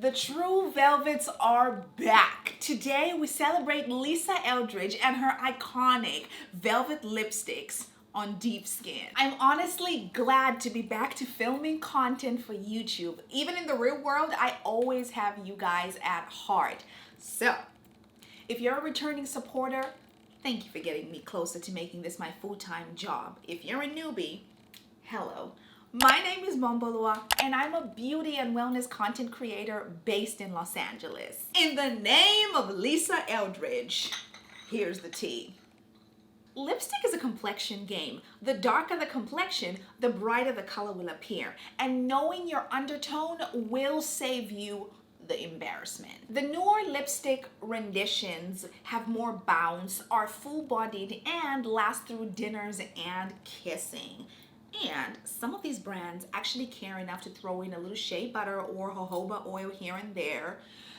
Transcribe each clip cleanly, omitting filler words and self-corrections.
The true velvets are back. Today we celebrate Lisa Eldridge and her iconic velvet lipsticks on deep skin. I'm honestly glad to be back to filming content for YouTube. Even in the real world, I always have you guys at heart. So, if you're a returning supporter, thank you for getting me closer to making this my full-time job. If you're a newbie, hello. My name is Mombolwa, and I'm a beauty and wellness content creator based in Los Angeles. In the name of Lisa Eldridge, here's the tea. Lipstick is a complexion game. The darker the complexion, the brighter the color will appear. And knowing your undertone will save you the embarrassment. The newer lipstick renditions have more bounce, are full-bodied, and last through dinners and kissing. And some of these brands actually care enough to throw in a little shea butter or jojoba oil here and there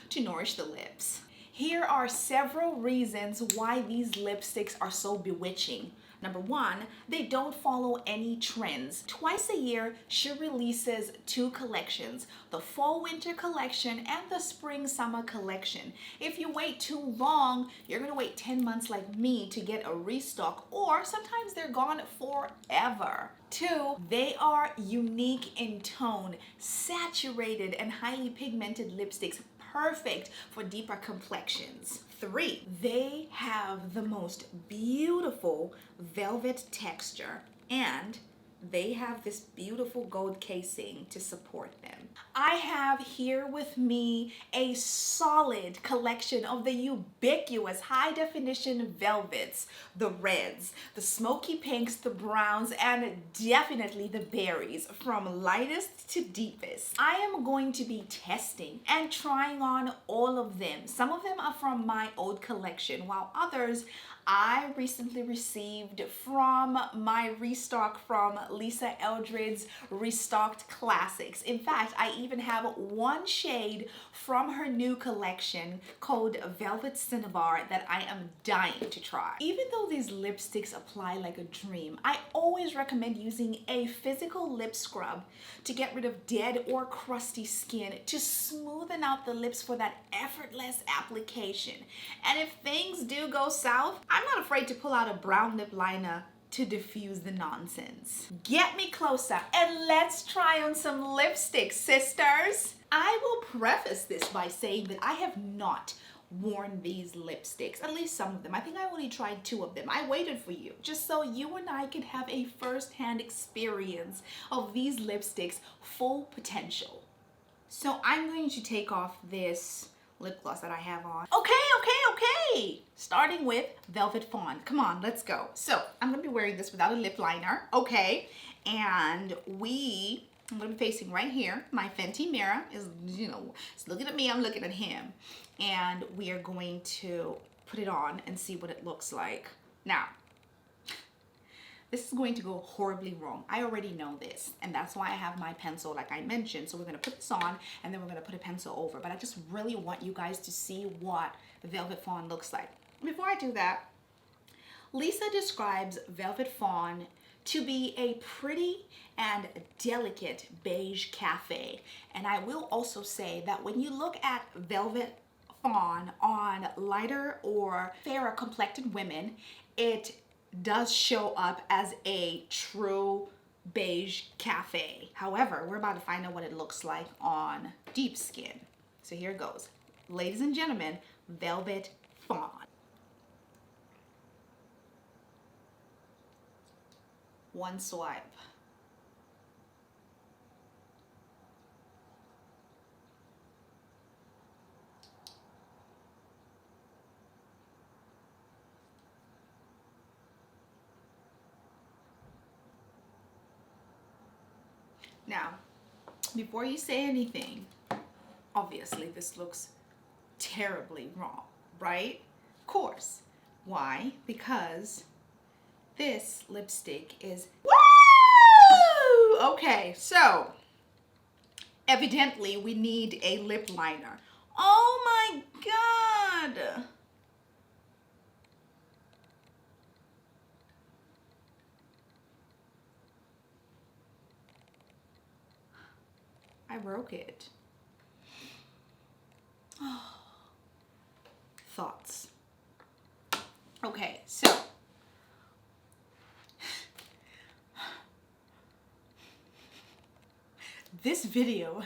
to nourish the lips. Here are several reasons why these lipsticks are so bewitching. Number one, they don't follow any trends. Twice a year, she releases two collections, the fall-winter collection and the spring-summer collection. If you wait too long, you're gonna wait 10 months like me to get a restock, or sometimes they're gone forever. Two, they are unique in tone, saturated and highly pigmented lipsticks, perfect for deeper complexions. Three, they have the most beautiful velvet texture, and they have this beautiful gold casing to support them. I have here with me a solid collection of the ubiquitous high definition velvets, the reds, the smoky pinks, the browns, and definitely the berries, from lightest to deepest. I am going to be testing and trying on all of them. Some of them are from my old collection, while others I recently received from my restock from Lisa Eldridge's Restocked Classics. In fact, I even have one shade from her new collection called Velvet Cinnabar that I am dying to try. Even though these lipsticks apply like a dream, I always recommend using a physical lip scrub to get rid of dead or crusty skin to smoothen out the lips for that effortless application. And if things do go south, I'm not afraid to pull out a brown lip liner to diffuse the nonsense. Get me closer and let's try on some lipstick, sisters. I will preface this by saying that I have not worn these lipsticks, at least some of them. I think I only tried two of them. I waited for you, just so you and I could have a first-hand experience of these lipsticks' full potential. So I'm going to take off this lip gloss that I have on. Okay. Starting with Velvet Fawn. Come on, let's go. So I'm gonna be wearing this without a lip liner, okay? And I'm gonna be facing right here. My Fenty mirror is, it's looking at me, I'm looking at him. And we are going to put it on and see what it looks like. Now, this is going to go horribly wrong. I already know this, and that's why I have my pencil like I mentioned. So we're gonna put this on and then we're gonna put a pencil over, but I just really want you guys to see what the Velvet Fawn looks like. Before I do that, Lisa describes Velvet Fawn to be a pretty and delicate beige cafe. And I will also say that when you look at Velvet Fawn on lighter or fairer complected women, it does show up as a true beige cafe. However, we're about to find out what it looks like on deep skin. So here it goes. Ladies and gentlemen, Velvet Fawn. One swipe. Now, before you say anything, obviously this looks terribly wrong, right? Of course. Why? Because this lipstick is, woo! Okay, so evidently we need a lip liner. Oh my God! I broke it. Thoughts. Okay, so this video,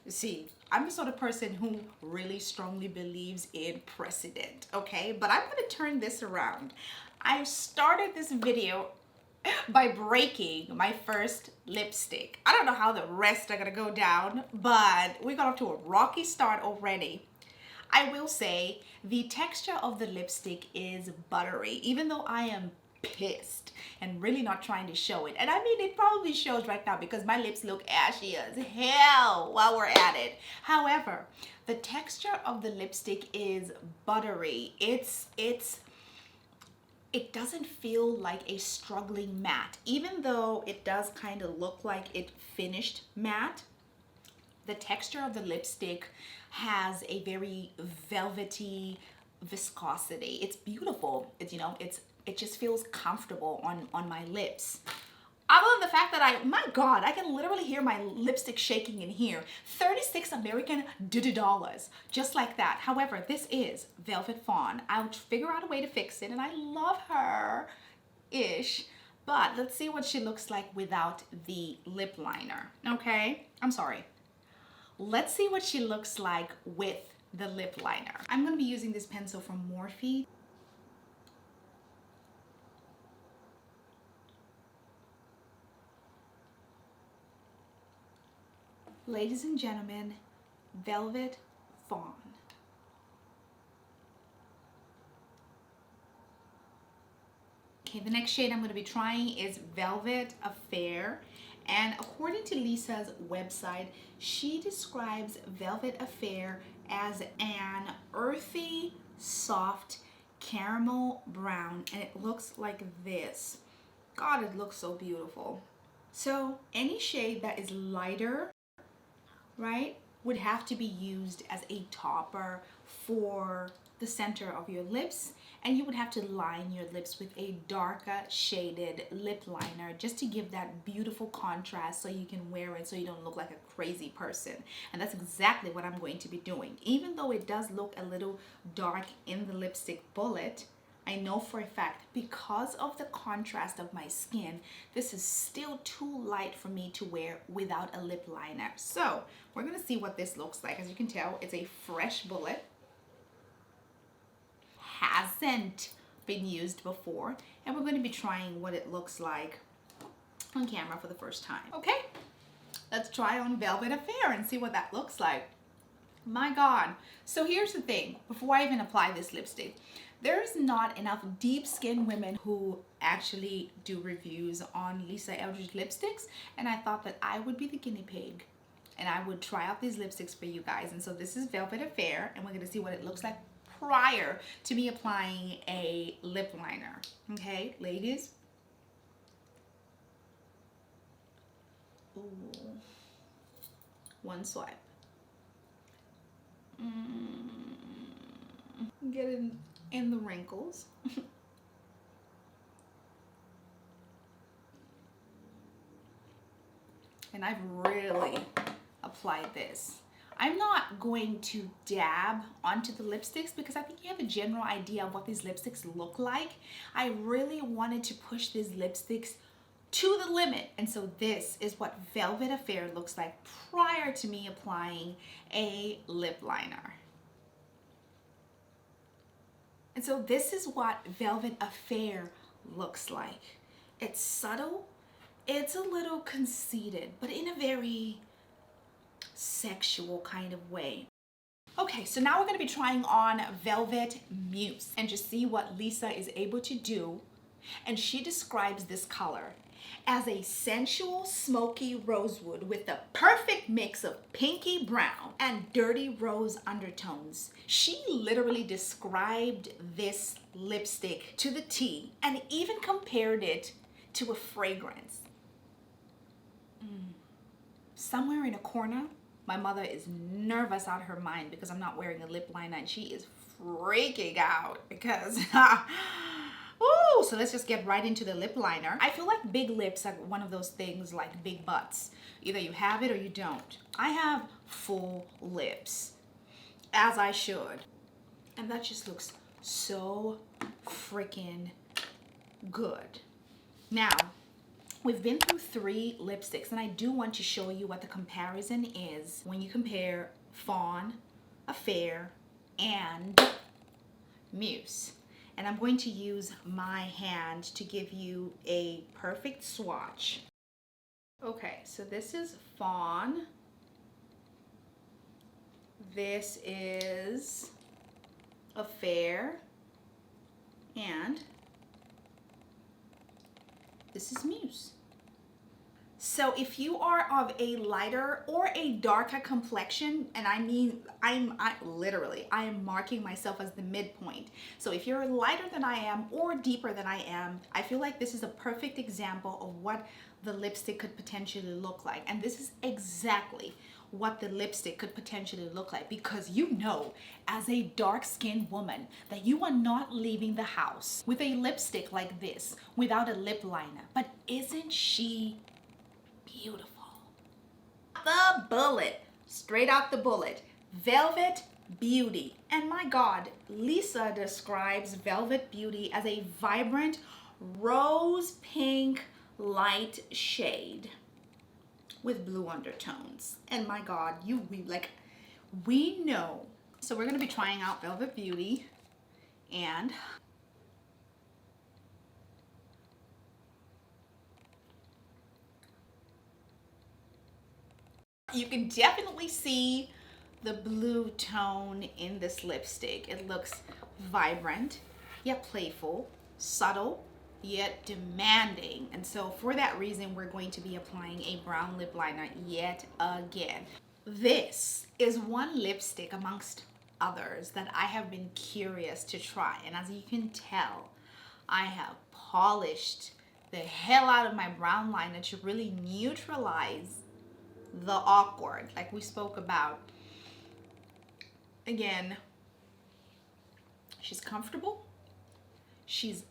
see, I'm the sort of person who really strongly believes in precedent, okay? But I'm gonna turn this around. I started this video by breaking my first lipstick. I don't know how the rest are gonna go down, but we got off to a rocky start already. I will say the texture of the lipstick is buttery, even though I am pissed and really not trying to show it. And I mean, it probably shows right now because my lips look ashy as hell while we're at it. However, the texture of the lipstick is buttery. It doesn't feel like a struggling matte, even though it does kind of look like it finished matte. The texture of the lipstick has a very velvety viscosity. It's beautiful. It's, you know, it just feels comfortable on my lips. Other than the fact that my God, I can literally hear my lipstick shaking in here. 36 American dollars, just like that. However, this is Velvet Fawn. I'll figure out a way to fix it, and I love her-ish. But let's see what she looks like without the lip liner, okay? I'm sorry. Let's see what she looks like with the lip liner. I'm gonna be using this pencil from Morphe. Ladies and gentlemen, Velvet Fawn. Okay, the next shade I'm going to be trying is Velvet Affair. And according to Lisa's website, she describes Velvet Affair as an earthy, soft caramel brown, and it looks like this. God, it looks so beautiful. So any shade that is lighter, right, would have to be used as a topper for the center of your lips, and you would have to line your lips with a darker shaded lip liner just to give that beautiful contrast so you can wear it so you don't look like a crazy person. And that's exactly what I'm going to be doing. Even though it does look a little dark in the lipstick bullet, I know for a fact, because of the contrast of my skin, this is still too light for me to wear without a lip liner. So we're gonna see what this looks like. As you can tell, it's a fresh bullet. Hasn't been used before, and we're going to be trying what it looks like on camera for the first time. Okay, let's try on Velvet Affair and see what that looks like. My God. So here's the thing, before I even apply this lipstick, there's not enough deep skin women who actually do reviews on Lisa Eldridge lipsticks, and I thought that I would be the guinea pig and I would try out these lipsticks for you guys. And so this is Velvet Affair, and we're going to see what it looks like prior to me applying a lip liner. Okay, ladies. Ooh. One swipe. Get in the wrinkles. And I've really applied this. I'm not going to dab onto the lipsticks because I think you have a general idea of what these lipsticks look like. I really wanted to push these lipsticks to the limit. And so this is what Velvet Affair looks like prior to me applying a lip liner. And so this is what Velvet Affair looks like. It's subtle, it's a little conceited, but in a very sexual kind of way. Okay, so now we're going to be trying on Vetvet Muse and just see what Lisa is able to do. And she describes this color as a sensual, smoky rosewood with the perfect mix of pinky brown and dirty rose undertones. She literally described this lipstick to the T and even compared it to a fragrance. Somewhere in a corner, my mother is nervous out of her mind because I'm not wearing a lip liner, and she is freaking out because ooh, so let's just get right into the lip liner. I feel like big lips are one of those things like big butts. Either you have it or you don't. I have full lips. as I should. And that just looks so freaking good. Now, we've been through 3 lipsticks, and I do want to show you what the comparison is when you compare Fawn, Affair, and Muse. And I'm going to use my hand to give you a perfect swatch. Okay, so this is Fawn. This is Affair. And this is Muse. So if you are of a lighter or a darker complexion, and I mean, I am marking myself as the midpoint. So if you're lighter than I am or deeper than I am, I feel like this is a perfect example of what the lipstick could potentially look like. And this is exactly what the lipstick could potentially look like, because you know, as a dark-skinned woman, that you are not leaving the house with a lipstick like this without a lip liner. But isn't she beautiful? The bullet, straight out the bullet, Velvet Beauty. And my God, Lisa describes Velvet Beauty as a vibrant rose pink light shade with blue undertones. And my God, we know. So we're gonna be trying out Velvet Beauty, and you can definitely see the blue tone in this lipstick. It looks vibrant, yet playful, subtle, yet demanding. And so for that reason, we're going to be applying a brown lip liner yet again. This is one lipstick amongst others that I have been curious to try. And as you can tell, I have polished the hell out of my brown liner to really neutralize the awkward, like we spoke about. Again, she's comfortable. She's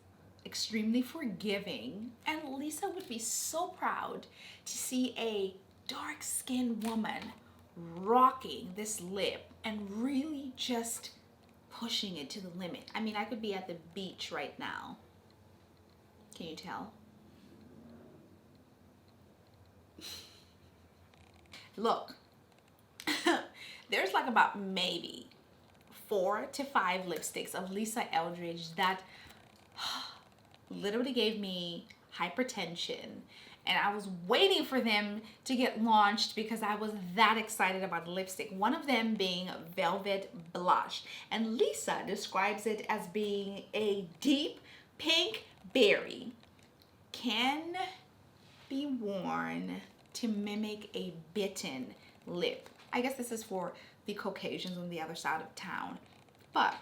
extremely forgiving, and Lisa would be so proud to see a dark-skinned woman rocking this lip and really just pushing it to the limit. I mean, I could be at the beach right now. Can you tell? Look, there's like about maybe 4 to 5 lipsticks of Lisa Eldridge that literally gave me hypertension, and I was waiting for them to get launched because I was that excited about the lipstick. One of them being Velvet Blush, and Lisa describes it as being a deep pink berry, can be worn to mimic a bitten lip. I guess this is for the Caucasians on the other side of town, but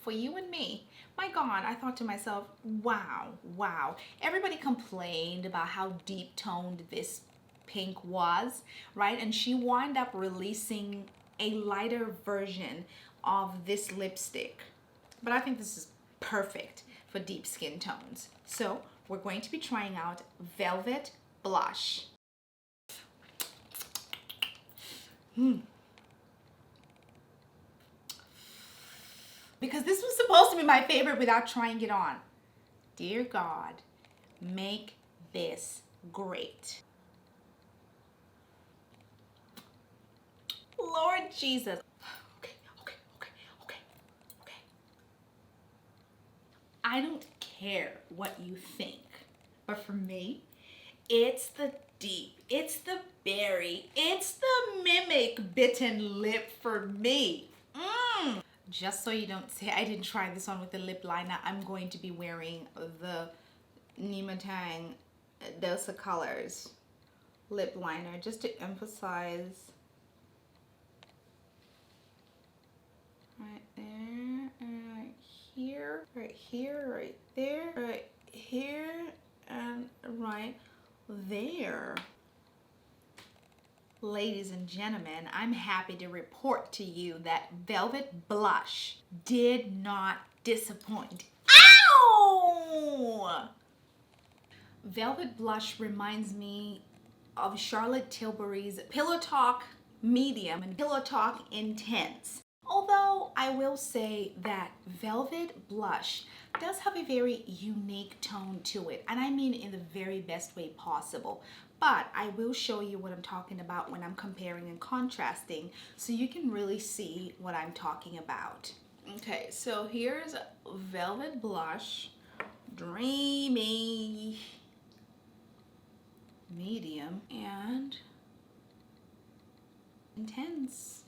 for you and me, my God, I thought to myself, wow. Everybody complained about how deep toned this pink was, right? And she wound up releasing a lighter version of this lipstick. But I think this is perfect for deep skin tones. So we're going to be trying out Velvet Blush. Because this was supposed to be my favorite without trying it on. Dear God, make this great. Lord Jesus. Okay. I don't care what you think, but for me, it's the deep, it's the berry, it's the mimic bitten lip for me. Just so you don't say I didn't try this on with the lip liner, I'm going to be wearing the Nematang Dose of Colors lip liner just to emphasize right there, right here, right here, right there, right here, and right there. Ladies and gentlemen, I'm happy to report to you that Velvet Blush did not disappoint. Ow! Velvet Blush reminds me of Charlotte Tilbury's Pillow Talk Medium and Pillow Talk Intense. Although I will say that Velvet Blush does have a very unique tone to it, and I mean in the very best way possible. But I will show you what I'm talking about when I'm comparing and contrasting so you can really see what I'm talking about. Okay, so here's Velvet Blush, Dreamy, Medium, and Intense.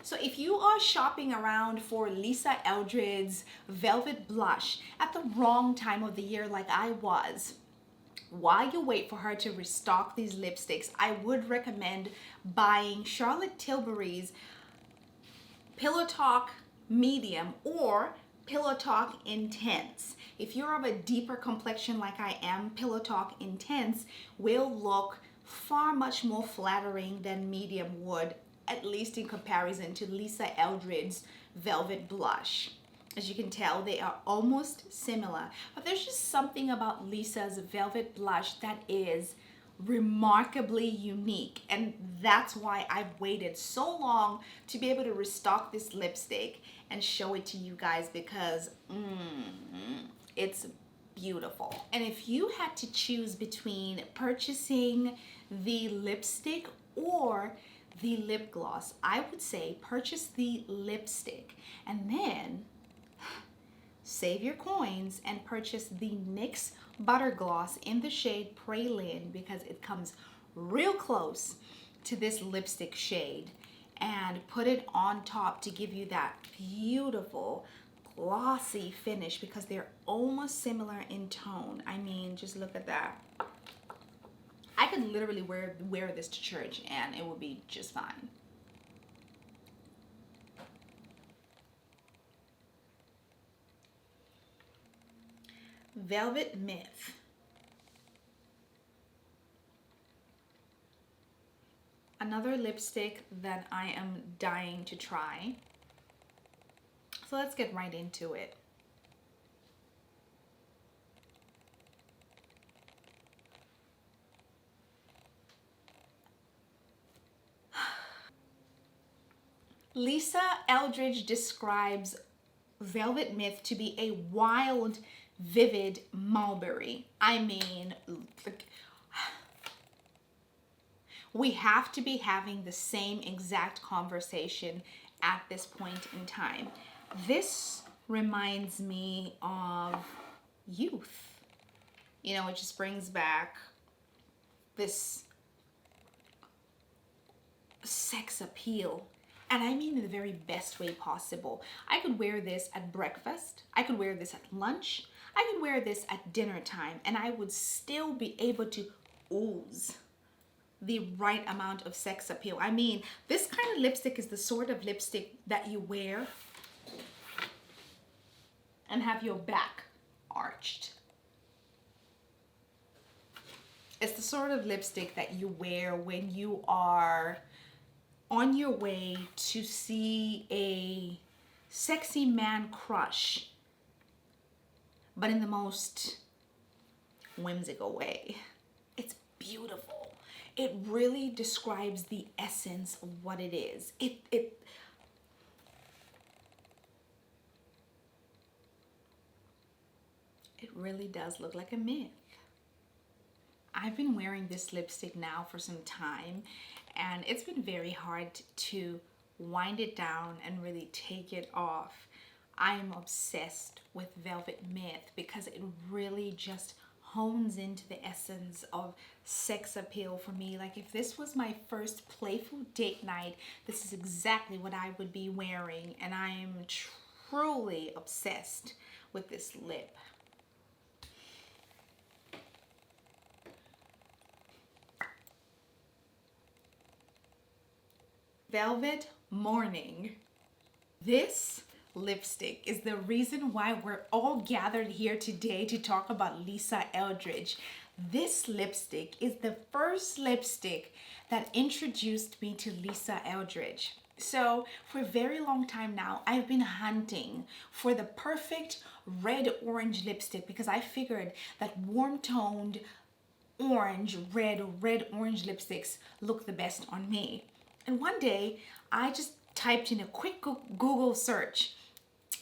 So if you are shopping around for Lisa Eldridge's Velvet Blush at the wrong time of the year like I was, while you wait for her to restock these lipsticks, I would recommend buying Charlotte Tilbury's Pillow Talk Medium or Pillow Talk Intense. If you're of a deeper complexion like I am, Pillow Talk Intense will look far much more flattering than Medium would, at least in comparison to Lisa Eldridge's Velvet Blush. As you can tell, they are almost similar, but there's just something about Lisa's Velvet Blush that is remarkably unique, and that's why I've waited so long to be able to restock this lipstick and show it to you guys, because it's beautiful. And if you had to choose between purchasing the lipstick or the lip gloss, I would say purchase the lipstick and then save your coins and purchase the NYX Butter Gloss in the shade Praline, because it comes real close to this lipstick shade, and put it on top to give you that beautiful glossy finish, because they're almost similar in tone. I mean, just look at that. I could literally wear this to church and it would be just fine. Velvet Myth. Another lipstick that I am dying to try. So let's get right into it. Lisa Eldridge describes Velvet Myth to be a wild, vivid mulberry. I mean, we have to be having the same exact conversation at this point in time. This reminds me of youth. You know, it just brings back this sex appeal. And I mean in the very best way possible. I could wear this at breakfast. I could wear this at lunch. I could wear this at dinner time, and I would still be able to ooze the right amount of sex appeal. I mean, this kind of lipstick is the sort of lipstick that you wear and have your back arched. It's the sort of lipstick that you wear when you are on your way to see a sexy man crush, but in the most whimsical way. It's beautiful. It really describes the essence of what it is. It really does look like a myth. I've been wearing this lipstick now for some time, and it's been very hard to wind it down and really take it off. I'm obsessed with Velvet Myth because it really just hones into the essence of sex appeal for me. Like, if this was my first playful date night, this is exactly what I would be wearing, and I'm truly obsessed with this lip. Velvet Morning. This lipstick is the reason why we're all gathered here today to talk about Lisa Eldridge. This lipstick is the first lipstick that introduced me to Lisa Eldridge. So for a very long time now, I've been hunting for the perfect red-orange lipstick, because I figured that warm-toned orange, red-orange lipsticks look the best on me. And one day, I just typed in a quick Google search,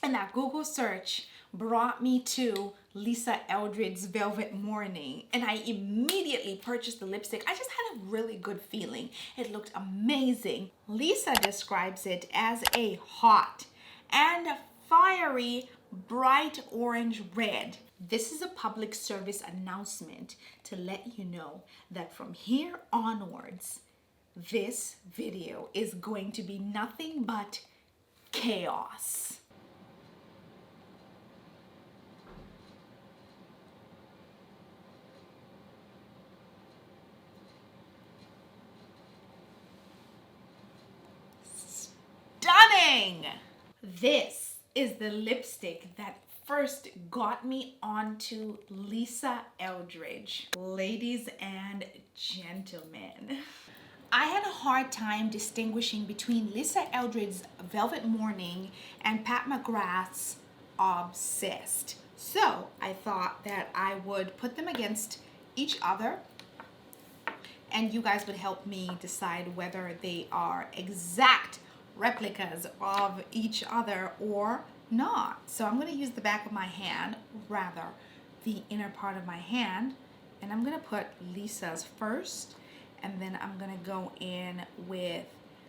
and that Google search brought me to Lisa Eldridge's Velvet Morning, and I immediately purchased the lipstick. I just had a really good feeling. It looked amazing. Lisa describes it as a hot and fiery bright orange red. This is a public service announcement to let you know that from here onwards, this video is going to be nothing but chaos. Stunning! This is the lipstick that first got me onto Lisa Eldridge. Ladies and gentlemen, I had a hard time distinguishing between Lisa Eldridge's Velvet Morning and Pat McGrath's Obsessed. So I thought that I would put them against each other, and you guys would help me decide whether they are exact replicas of each other or not. So I'm going to use the back of my hand, rather the inner part of my hand, and I'm going to put Lisa's first, and then I'm going to go in with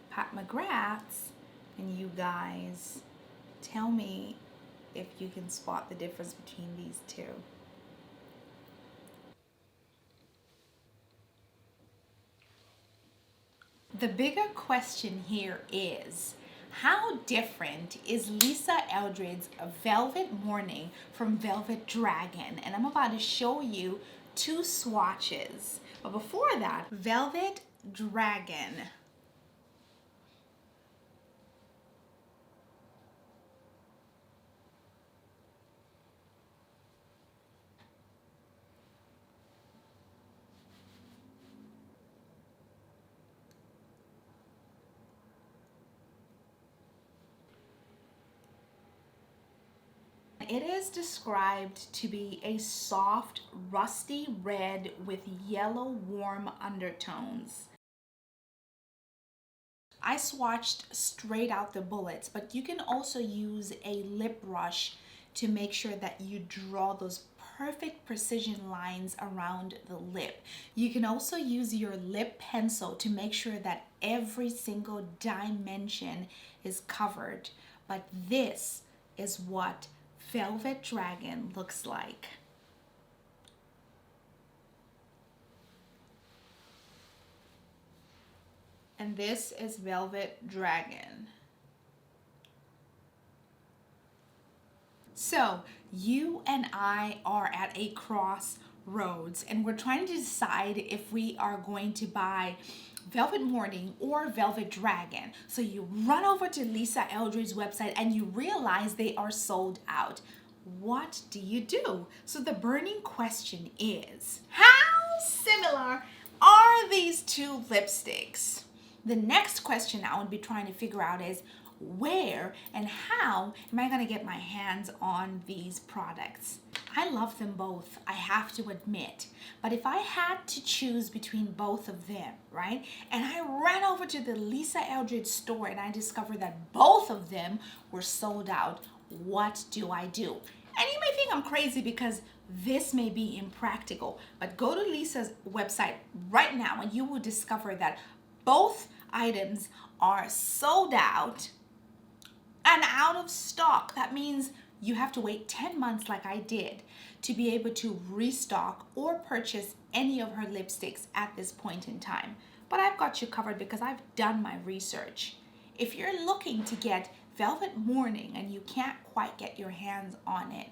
Pat McGrath's, and you guys tell me if you can spot the difference between these two. The bigger question here is, how different is Lisa Eldridge's Velvet Morning from Velvet Dragon? And I'm about to show you two swatches. But before that, Velvet Dragon. It is described to be a soft, rusty red with yellow warm undertones. I swatched straight out the bullets, but you can also use a lip brush to make sure that you draw those perfect precision lines around the lip. You can also use your lip pencil to make sure that every single dimension is covered. But this is what Velvet Dragon looks like. And this is Velvet Dragon. So you and I are at a crossroads, and we're trying to decide if we are going to buy Velvet Morning or Velvet Dragon. So you run over to Lisa Eldridge's website and you realize they are sold out. What do you do? So the burning question is, how similar are these two lipsticks? The next question I would be trying to figure out is, where and how am I going to get my hands on these products? I love them both, I have to admit. But if I had to choose between both of them, right? And I ran over to the Lisa Eldridge store and I discovered that both of them were sold out, what do I do? And you may think I'm crazy because this may be impractical, but go to Lisa's website right now and you will discover that both items are sold out and out of stock. That means you have to wait 10 months like I did to be able to restock or purchase any of her lipsticks at this point in time. But I've got you covered because I've done my research. If you're looking to get Velvet Morning and you can't quite get your hands on it,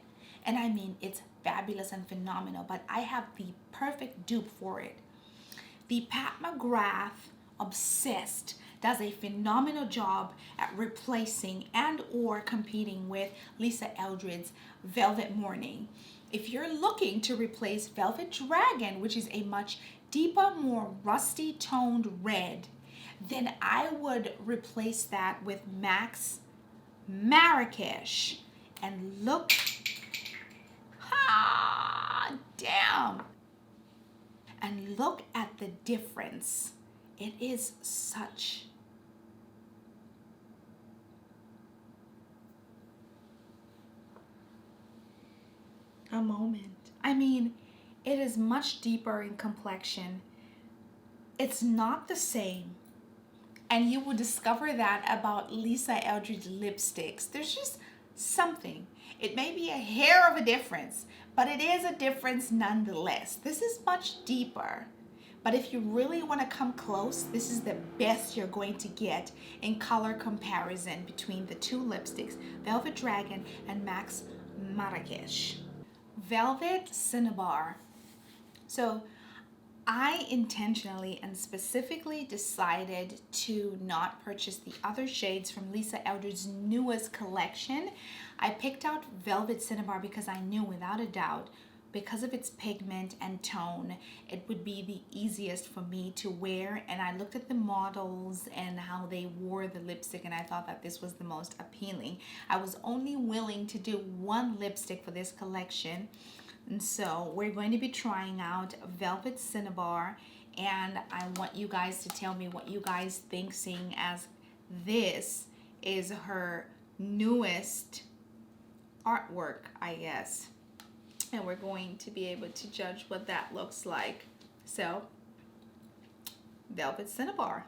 and I mean it's fabulous and phenomenal, but I have the perfect dupe for it. The Pat McGrath Obsessed does a phenomenal job at replacing and or competing with Lisa Eldridge's Velvet Morning. If you're looking to replace Velvet Dragon, which is a much deeper, more rusty toned red, then I would replace that with MAC's Marrakesh. And look, damn. And look at the difference. It is such moment. I mean, it is much deeper in complexion. It's not the same. And you will discover that about Lisa Eldridge lipsticks. There's just something. It may be a hair of a difference, but it is a difference nonetheless. This is much deeper. But if you really want to come close, this is the best you're going to get in color comparison between the two lipsticks, Velvet Dragon and Max Marrakesh. Velvet Cinnabar. So I intentionally and specifically decided to not purchase the other shades from Lisa Eldridge's newest collection. I picked out Velvet Cinnabar because I knew without a doubt, because of its pigment and tone, it would be the easiest for me to wear. And I looked at the models and how they wore the lipstick, and I thought that this was the most appealing. I was only willing to do one lipstick for this collection. And so we're going to be trying out Velvet Cinnabar, and I want you guys to tell me what you guys think, seeing as this is her newest artwork, I guess. And we're going to be able to judge what that looks like. So, Velvet Cinnabar.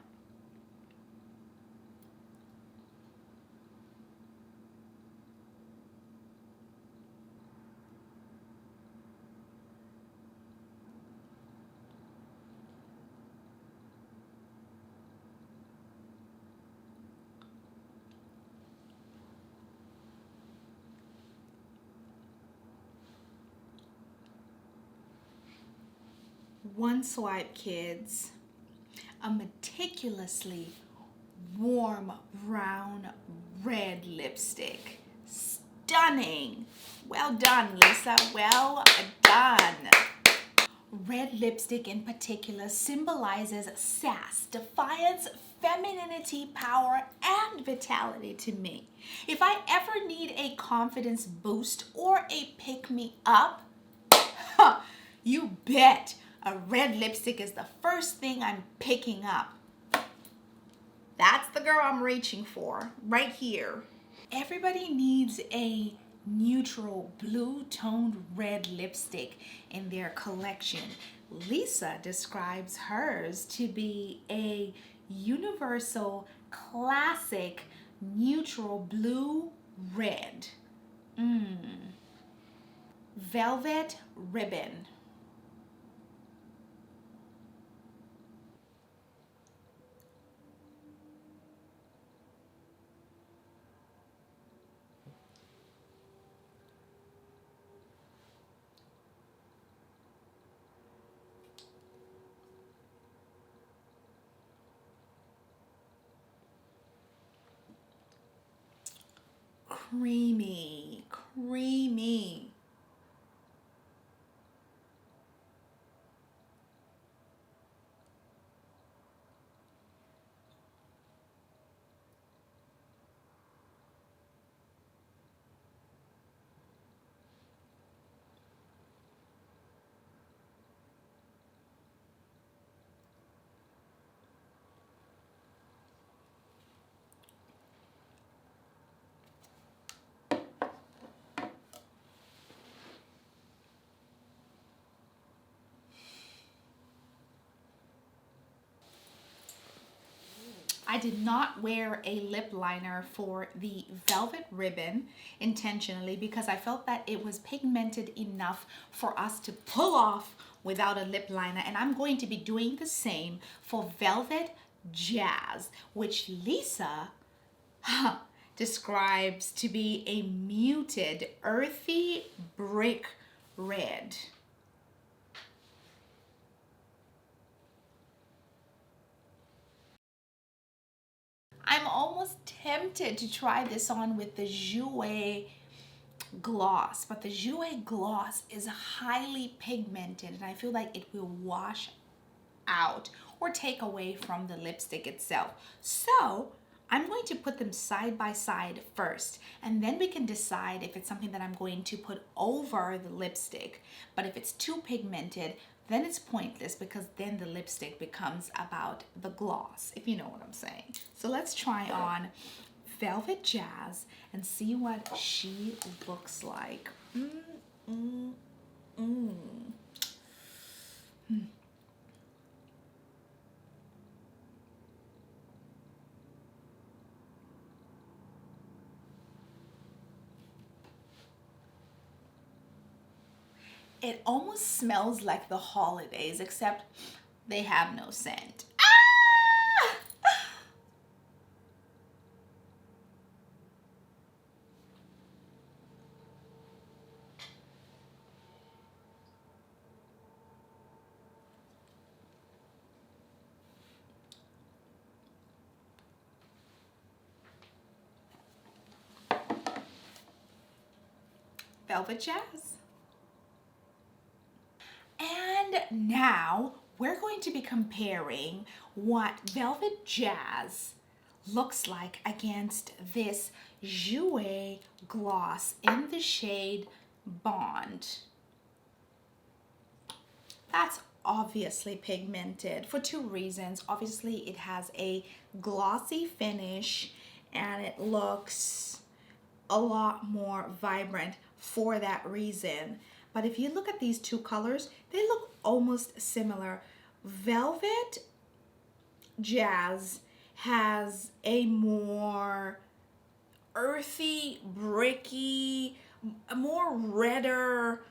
One swipe, kids. A meticulously warm brown red lipstick. Stunning. Well done, Lisa. Well done. Red lipstick in particular symbolizes sass, defiance, femininity, power, and vitality to me. If I ever need a confidence boost or a pick-me-up, you bet a red lipstick is the first thing I'm picking up. That's the girl I'm reaching for, right here. Everybody needs a neutral blue toned red lipstick in their collection. Lisa describes hers to be a universal classic neutral blue red. Velvet Ribbon. Creamy, creamy. I did not wear a lip liner for the Velvet Ribbon intentionally because I felt that it was pigmented enough for us to pull off without a lip liner. And I'm going to be doing the same for Velvet Jazz, which Lisa describes to be a muted, earthy brick red. I'm almost tempted to try this on with the Jouer gloss, but the Jouer gloss is highly pigmented and I feel like it will wash out or take away from the lipstick itself. So I'm going to put them side by side first, and then we can decide if it's something that I'm going to put over the lipstick. But if it's too pigmented, then it's pointless because then the lipstick becomes about the gloss, if you know what I'm saying. So let's try on Velvet Jazz and see what she looks like. It almost smells like the holidays, except they have no scent. Velvet Jazz. And now we're going to be comparing what Velvet Jazz looks like against this Jouer gloss in the shade Bond. That's obviously pigmented for two reasons. Obviously, it has a glossy finish and it looks a lot more vibrant for that reason. But if you look at these two colors, they look almost similar. Velvet Jazz has a more earthy, bricky, a more redder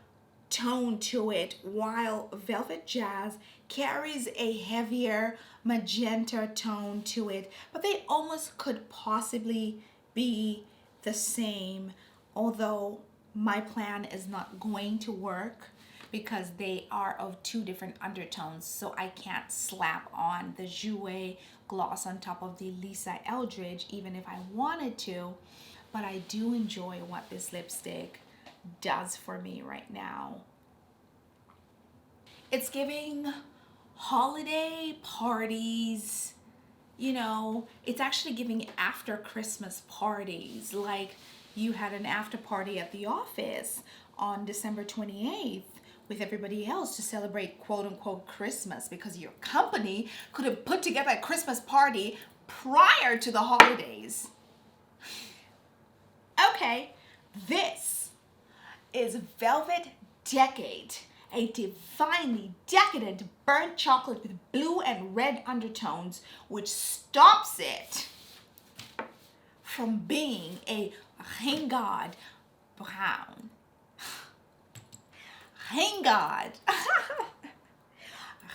tone to it, while Velvet Jazz carries a heavier magenta tone to it. But they almost could possibly be the same, although my plan is not going to work because they are of two different undertones, so I can't slap on the Jouer gloss on top of the Lisa Eldridge even if I wanted to. But I do enjoy what this lipstick does for me right now. It's giving holiday parties, you know, it's actually giving after Christmas parties, like you had an after party at the office on December 28th with everybody else to celebrate quote unquote Christmas because your company could have put together a Christmas party prior to the holidays. Okay, this is Velvet Decade, a divinely decadent burnt chocolate with blue and red undertones, which stops it from being a Ringard brown. Ringard.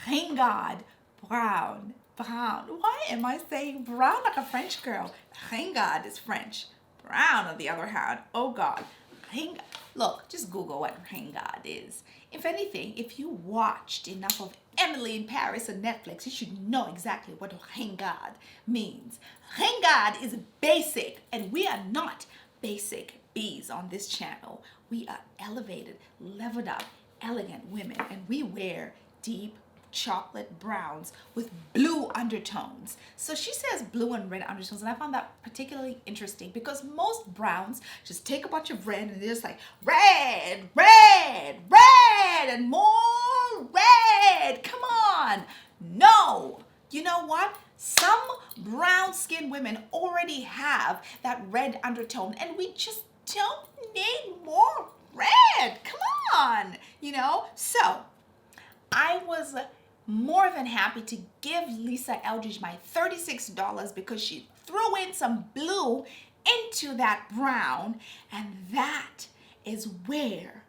Ringard brown. Brown. Why am I saying brown like a French girl? Ringard is French. Brown, on the other hand, oh God. Ringard. Look, just Google what Ringard is. If anything, if you watched enough of Emily in Paris on Netflix, you should know exactly what Ringard means. Ringard is basic, and we are not basic bees on this channel. We are elevated, leveled up, elegant women, and we wear deep chocolate browns with blue undertones. So she says blue and red undertones, and I found that particularly interesting because most browns just take a bunch of red and they're just like red, red, red, and more red. Come on. No. You know what? Some brown skinned women already have that red undertone, and we just don't need more red. Come on. You know? So I was more than happy to give Lisa Eldridge my $36 because she threw in some blue into that brown, and that is where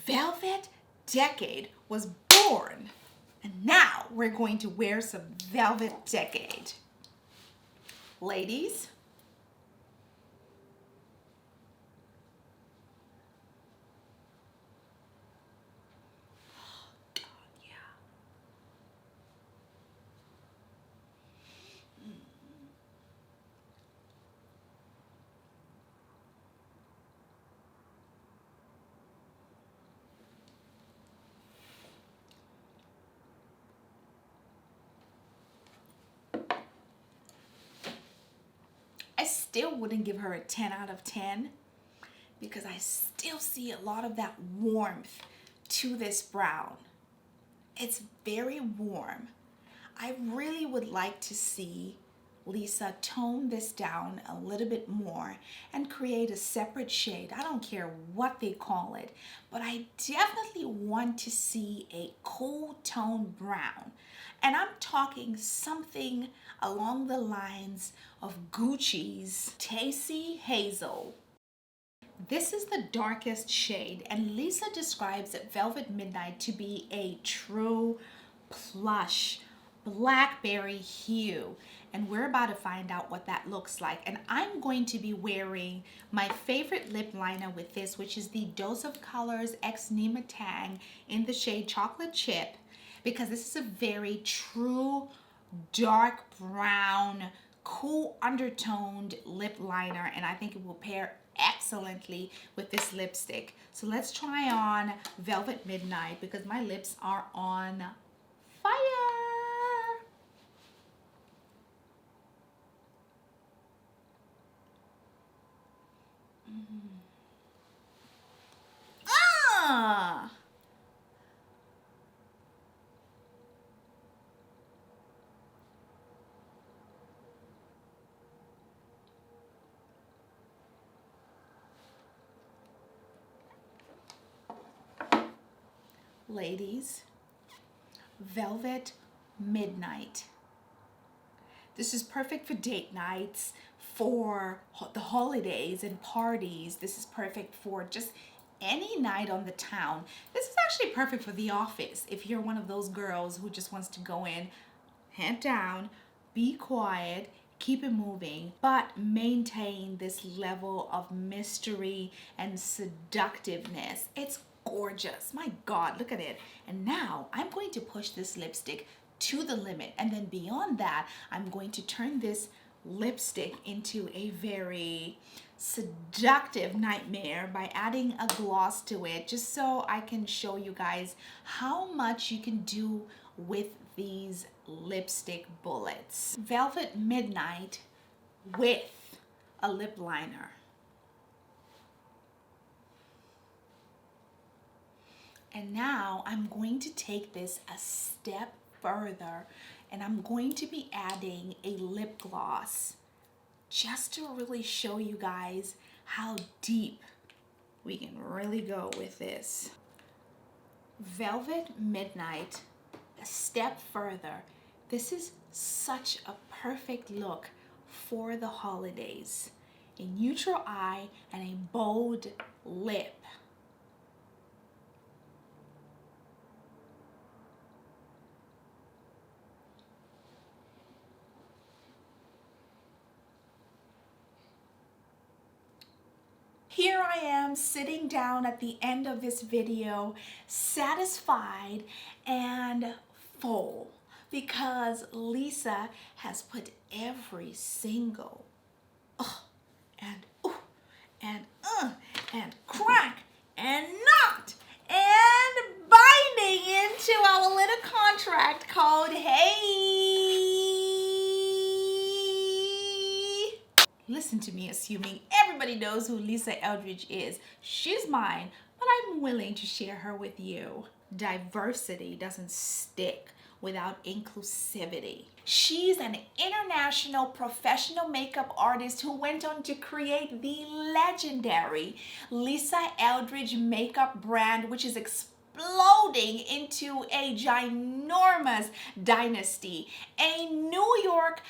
Velvet Decade was born. And now we're going to wear some Velvet Decade. Ladies, I still wouldn't give her a 10 out of 10 because I still see a lot of that warmth to this brown. It's very warm. I really would like to see Lisa, tone this down a little bit more and create a separate shade. I don't care what they call it, but I definitely want to see a cool tone brown. And I'm talking something along the lines of Gucci's Tasty Hazel. This is the darkest shade, and Lisa describes Velvet Midnight to be a true plush blackberry hue, and we're about to find out what that looks like. And I'm going to be wearing my favorite lip liner with this, which is the Dose of Colors X Nima Tang in the shade Chocolate Chip, because this is a very true dark brown, cool undertoned lip liner, and I think it will pair excellently with this lipstick. So let's try on Velvet Midnight because my lips are on fire. Ah! Ladies, Velvet Midnight. This is perfect for date nights, for the holidays and parties. This is perfect for just any night on the town. This is actually perfect for the office if you're one of those girls who just wants to go in, head down, be quiet, keep it moving, but maintain this level of mystery and seductiveness. It's gorgeous. My God, look at it. And now I'm going to push this lipstick to the limit, and then beyond that I'm going to turn this lipstick into a very seductive nightmare by adding a gloss to it, just so I can show you guys how much you can do with these lipstick bullets. Velvet Midnight with a lip liner. And now I'm going to take this a step further, and I'm going to be adding a lip gloss just to really show you guys how deep we can really go with this. Velvet Midnight, a step further. This is such a perfect look for the holidays. A neutral eye and a bold lip. Here I am sitting down at the end of this video, satisfied and full, because Lisa has put every single and crack and knot and binding into our little contract called Hey. Listen to me, assuming everybody knows who Lisa Eldridge is. She's mine, but I'm willing to share her with you. Diversity doesn't stick without inclusivity. She's an international professional makeup artist who went on to create the legendary Lisa Eldridge makeup brand, which is exploding into a ginormous dynasty. A New York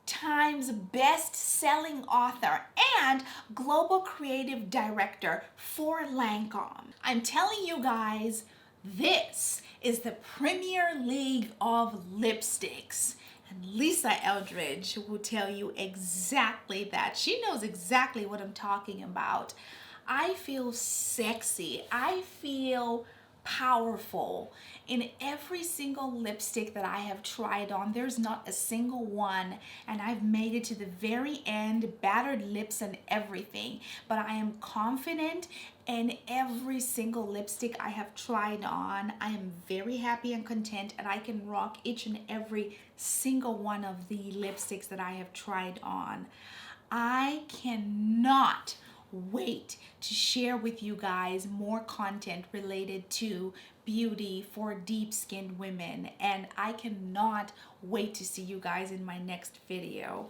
Times best-selling author and global creative director for Lancome. I'm telling you guys, this is the Premier League of lipsticks. And Lisa Eldridge will tell you exactly that. She knows exactly what I'm talking about. I feel sexy. I feel powerful in every single lipstick that I have tried on. There's not a single one, and I've made it to the very end, battered lips and everything, but I am confident in every single lipstick I have tried on. I am very happy and content, and I can rock each and every single one of the lipsticks that I have tried on. I cannot wait to share with you guys more content related to beauty for deep-skinned women, and I cannot wait to see you guys in my next video.